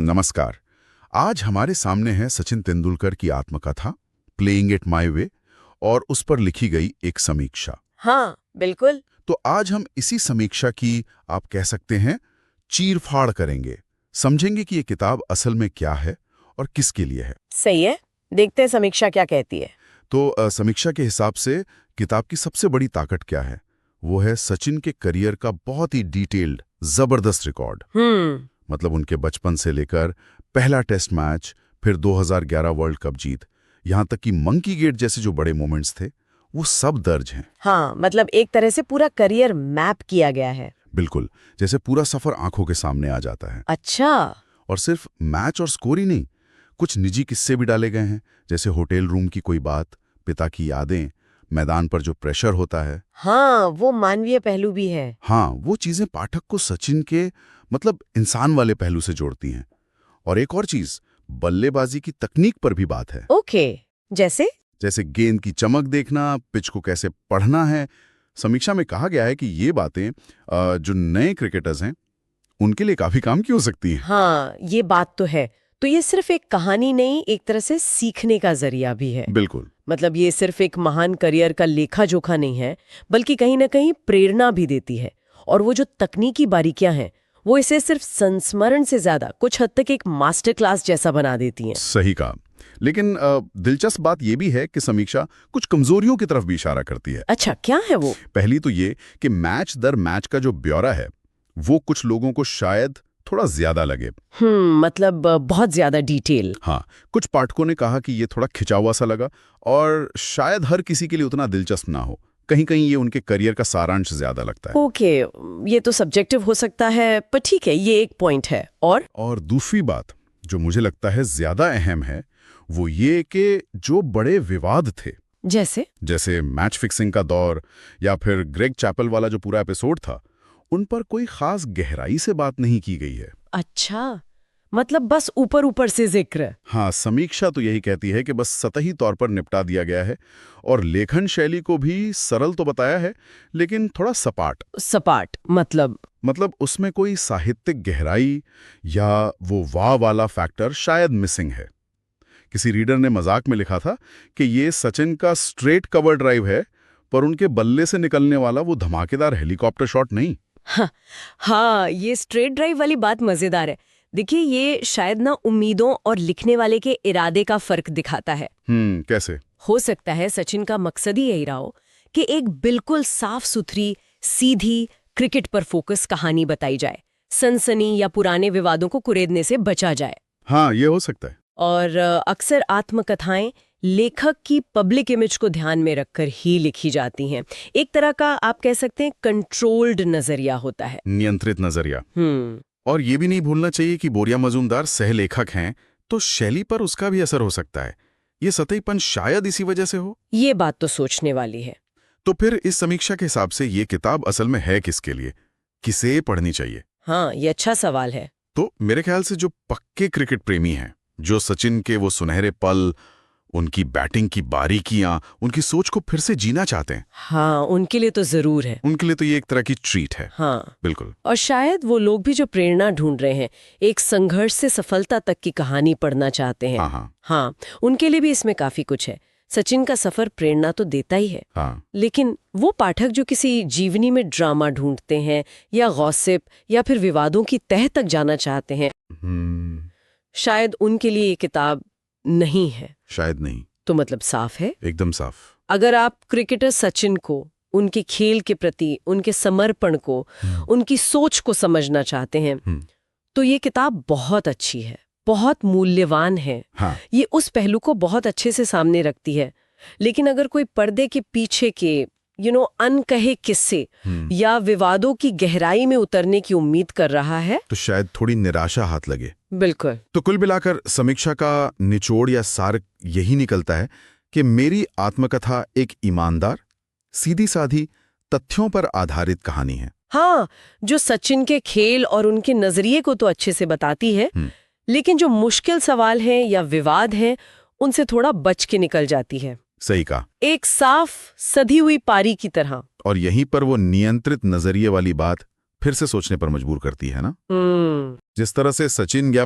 नमस्कार। आज हमारे सामने है सचिन तेंदुलकर की आत्मकथा प्लेइंग इट माय वे और उस पर लिखी गई एक समीक्षा। हाँ बिल्कुल। तो आज हम इसी समीक्षा की आप कह सकते हैं चीरफाड़ करेंगे, समझेंगे कि ये किताब असल में क्या है और किसके लिए है। सही है, देखते हैं समीक्षा क्या कहती है। तो समीक्षा के हिसाब से किताब की सबसे बड़ी ताकत क्या है? वो है सचिन के करियर का बहुत ही डिटेल्ड जबरदस्त रिकॉर्ड। मतलब उनके बचपन से लेकर पहला टेस्ट मैच, फिर 2011 वर्ल्ड कप जीत, यहाँ तक कि मंकी गेट जैसे जो बड़े मोमेंट्स थे वो सब दर्ज हैं। हाँ, मतलब एक तरह से पूरा करियर मैप किया गया है। बिल्कुल, जैसे पूरा सफर आंखों के सामने आ जाता है। अच्छा। और सिर्फ मैच और स्कोर ही नहीं, कुछ निजी किस्से भी डाले गए हैं, जैसे होटल रूम की कोई बात, पिता की यादें, मैदान पर जो प्रेशर होता है। हाँ, वो मानवीय पहलू भी है। हाँ, वो चीजें पाठक को सचिन के मतलब इंसान वाले पहलू से जोड़ती हैं। और एक और चीज, बल्लेबाजी की तकनीक पर भी बात है। ओके, जैसे गेंद की चमक देखना, पिच को कैसे पढ़ना है। समीक्षा में कहा गया है कि ये बातें जो नए क्रिकेटर्स हैं उनके लिए काफी काम की हो सकती हैं। हाँ, ये बात तो है। तो ये सिर्फ एक कहानी नहीं, एक तरह से सीखने का जरिया भी है। बिल्कुल। मतलब ये सिर्फ एक महान करियर का लेखा जोखा नहीं है, बल्कि कहीं ना कहीं प्रेरणा भी देती है। और वो जो तकनीकी बारीकियां हैं, वो इसे सिर्फ संस्मरण से ज्यादा कुछ हद तक एक मास्टर क्लास जैसा बना देती हैं। सही कहा। लेकिन दिलचस्प बात यह भी है कि समीक्षा कुछ कमजोरियों की तरफ भी इशारा करती है। अच्छा, क्या है वो? पहली तो ये कि मैच दर मैच का जो ब्यौरा है वो कुछ लोगों को शायद थोड़ा ज्यादा लगे। मतलब बहुत ज्यादा डिटेल। हाँ, कुछ पाठकों ने कहा कि ये थोड़ा खिंचा हुआ सा लगा और शायद हर किसी के लिए उतना दिलचस्प ना हो। कहीं कहीं ये उनके करियर का सारांश ज्यादा लगता है। ओके, ये तो सब्जेक्टिव हो सकता है, पर ठीक है, ये एक पॉइंट है। और दूसरी बात जो मुझे लगता है ज्यादा अहम है वो ये कि जो बड़े विवाद थे, जैसे मैच फिक्सिंग का दौर या फिर ग्रेग चैपल वाला जो पूरा एपिसोड था, उन पर कोई खास गहराई से बात नहीं की गई है। अच्छा, मतलब बस ऊपर ऊपर से जिक्र। हाँ, समीक्षा तो यही कहती है कि बस सतही तौर पर निपटा दिया गया है और लेखन शैली को भी सरल तो बताया है, लेकिन थोड़ा सपाट मतलब उसमें कोई साहित्यिक गहराई या वो वाह वाला फैक्टर शायद मिसिंग है। किसी रीडर ने मजाक में लिखा था कि ये सचिन का स्ट्रेट कवर ड्राइव है, पर उनके बल्ले से निकलने वाला वो धमाकेदार हेलीकॉप्टर शॉट नहीं। हाँ, ये स्ट्रेट ड्राइव वाली बात मजेदार है। देखिए, ये शायद ना उम्मीदों और लिखने वाले के इरादे का फर्क दिखाता है। कैसे? हो सकता है सचिन का मकसद ही यही रहा हो कि एक बिल्कुल साफ सुथरी, सीधी, क्रिकेट पर फोकस कहानी बताई जाए, सनसनी या पुराने विवादों को कुरेदने से बचा जाए। हाँ, ये हो सकता है। और अक्सर आत्मकथाएं लेखक की पब्लिक इमेज को ध्यान में रखकर ही लिखी जाती हैं। एक तरह का आप कह सकते हैं कंट्रोल्ड नजरिया होता है, नियंत्रित नजरिया। और ये भी नहीं भूलना चाहिए कि बोरिया मजूमदार सहलेखक हैं, तो शैली पर उसका भी असर हो सकता है। ये सतहीपन शायद इसी वजह से हो। ये बात तो सोचने वाली है। तो फिर इस समीक्षा के हिसाब से ये किताब असल में है किसके लिए, किसे पढ़नी चाहिए? हाँ, ये अच्छा सवाल है। तो मेरे ख्याल से जो पक्के क्रिकेट प्रेमी हैं, जो सचिन के वो सुनहरे पल, उनकी बैटिंग की बारीकियां, उनकी सोच को फिर से जीना चाहते हैं। हाँ, उनके लिए तो जरूर है। उनके लिए तो ये एक तरह की ट्रीट है। हाँ बिल्कुल। और शायद वो लोग भी जो प्रेरणा ढूंढ रहे हैं, एक संघर्ष से सफलता तक की कहानी पढ़ना चाहते हैं। हाँ, उनके लिए भी इसमें काफी कुछ है। सचिन का सफर प्रेरणा तो देता ही है। लेकिन वो पाठक जो किसी जीवनी में ड्रामा ढूंढते हैं या गॉसिप या फिर विवादों की तह तक जाना चाहते हैं, शायद उनके लिए ये किताब नहीं है। शायद नहीं तो मतलब साफ है, एकदम साफ। अगर आप क्रिकेटर सचिन को, उनके खेल के प्रति उनके समर्पण को, उनकी सोच को समझना चाहते हैं, तो ये किताब बहुत अच्छी है, बहुत मूल्यवान है। ये उस पहलू को बहुत अच्छे से सामने रखती है। लेकिन अगर कोई पर्दे के पीछे के अनकहे किस्से या विवादों की गहराई में उतरने की उम्मीद कर रहा है, तो शायद थोड़ी निराशा हाथ लगे। बिल्कुल। तो कुल मिलाकर समीक्षा का निचोड़ या सार यही निकलता है कि मेरी आत्मकथा एक ईमानदार, सीधी साधी, तथ्यों पर आधारित कहानी है। हाँ, जो सचिन के खेल और उनके नजरिए को तो अच्छे से बताती है, लेकिन जो मुश्किल सवाल हैं या विवाद हैं, उनसे थोड़ा बच के निकल जाती है। सही कहा। एक साफ सधी हुई पारी की तरह। और यहीं पर वो नियंत्रित नजरिए वाली बात फिर से सोचने पर मजबूर करती है ना। जिस तरह से सचिन या